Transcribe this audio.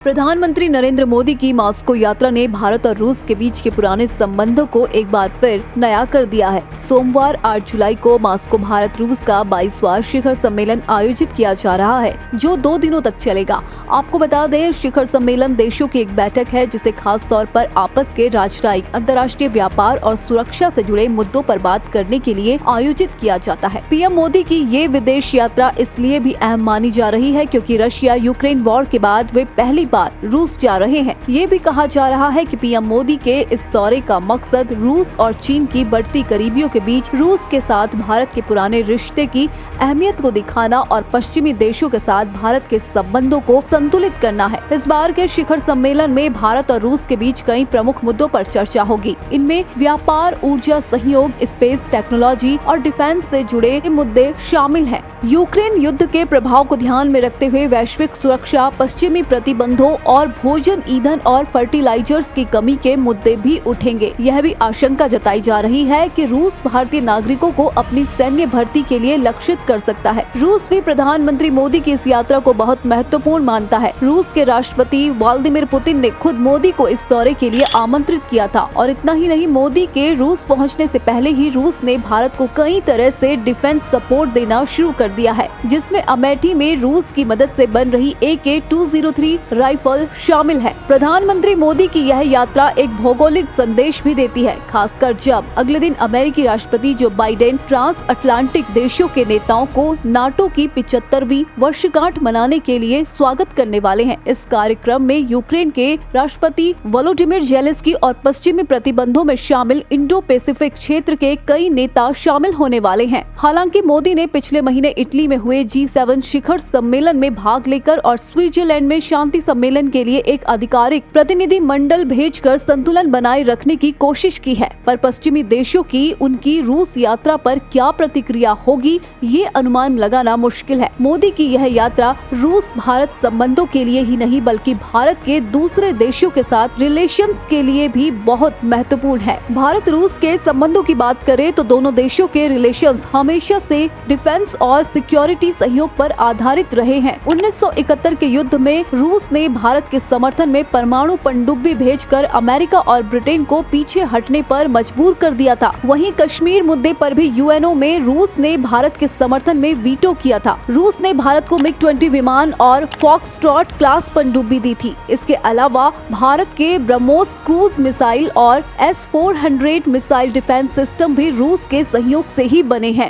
प्रधानमंत्री नरेंद्र मोदी की मॉस्को यात्रा ने भारत और रूस के बीच के पुराने संबंधों को एक बार फिर नया कर दिया है। सोमवार 8 जुलाई को मॉस्को भारत रूस का 22वां शिखर सम्मेलन आयोजित किया जा रहा है, जो 2 दिनों तक चलेगा। आपको बता दें, शिखर सम्मेलन देशों की एक बैठक है जिसे खास तौर पर आपस के राजनयिक, अंतर्राष्ट्रीय व्यापार और सुरक्षा से जुड़े मुद्दों पर बात करने के लिए आयोजित किया जाता है। पीएम मोदी की ये विदेश यात्रा इसलिए भी अहम मानी जा रही है क्योंकि रशिया यूक्रेन वॉर के बाद वे पहली बार रूस जा रहे हैं। ये भी कहा जा रहा है कि पीएम मोदी के इस दौरे का मकसद रूस और चीन की बढ़ती करीबियों के बीच रूस के साथ भारत के पुराने रिश्ते की अहमियत को दिखाना और पश्चिमी देशों के साथ भारत के संबंधों को संतुलित करना है। इस बार के शिखर सम्मेलन में भारत और रूस के बीच कई प्रमुख मुद्दों पर चर्चा होगी। इनमें व्यापार, ऊर्जा सहयोग, स्पेस टेक्नोलॉजी और डिफेंस से जुड़े मुद्दे शामिल हैं। यूक्रेन युद्ध के प्रभाव को ध्यान में रखते हुए वैश्विक सुरक्षा, पश्चिमी प्रतिबंधों और भोजन, ईंधन और फर्टिलाइजर्स की कमी के मुद्दे भी उठेंगे। यह भी आशंका जताई जा रही है कि रूस भारतीय नागरिकों को अपनी सैन्य भर्ती के लिए लक्षित कर सकता है। रूस भी प्रधानमंत्री मोदी की इस यात्रा को बहुत महत्वपूर्ण मानता है। रूस के राष्ट्रपति व्लादिमीर पुतिन ने खुद मोदी को इस दौरे के लिए आमंत्रित किया था और इतना ही नहीं, मोदी के रूस पहुँचने से पहले ही रूस ने भारत को कई तरह से डिफेंस सपोर्ट देना शुरू कर दिया है, जिसमें अमेठी में रूस की मदद से बन रही AK-203 राइफल शामिल है। प्रधानमंत्री मोदी की यह यात्रा एक भौगोलिक संदेश भी देती है, खासकर जब अगले दिन अमेरिकी राष्ट्रपति जो बाइडेन ट्रांस अटलांटिक देशों के नेताओं को नाटो की 75वीं वर्षगांठ मनाने के लिए स्वागत करने वाले हैं। इस कार्यक्रम में यूक्रेन के राष्ट्रपति वोलोडिमिर ज़ेलेंस्की और पश्चिमी प्रतिबंधों में शामिल इंडो पैसिफिक क्षेत्र के कई नेता शामिल होने वाले हैं। हालांकि मोदी ने पिछले महीने इटली में हुए G7 शिखर सम्मेलन में भाग लेकर और स्विट्जरलैंड में शांति सम्मेलन के लिए एक आधिकारिक प्रतिनिधि मंडल भेजकर संतुलन बनाए रखने की कोशिश की है, पर पश्चिमी देशों की उनकी रूस यात्रा पर क्या प्रतिक्रिया होगी, ये अनुमान लगाना मुश्किल है। मोदी की यह यात्रा रूस भारत संबंधों के लिए ही नहीं बल्कि भारत के दूसरे देशों के साथ रिलेशंस के लिए भी बहुत महत्वपूर्ण है। भारत रूस के संबंधों की बात करें तो दोनों देशों के रिलेशंस हमेशा से डिफेंस और सिक्योरिटी सहयोग पर आधारित रहे हैं। 1971 के युद्ध में रूस ने भारत के समर्थन में परमाणु पनडुब्बी भेजकर अमेरिका और ब्रिटेन को पीछे हटने पर मजबूर कर दिया था। वहीं कश्मीर मुद्दे पर भी यूएनओ में रूस ने भारत के समर्थन में वीटो किया था। रूस ने भारत को MiG-20 विमान और फॉक्सट्रॉट क्लास पनडुब्बी दी थी। इसके अलावा भारत के ब्रह्मोस क्रूज मिसाइल और S-400 मिसाइल डिफेंस सिस्टम भी रूस के सहयोग से ही बने हैं।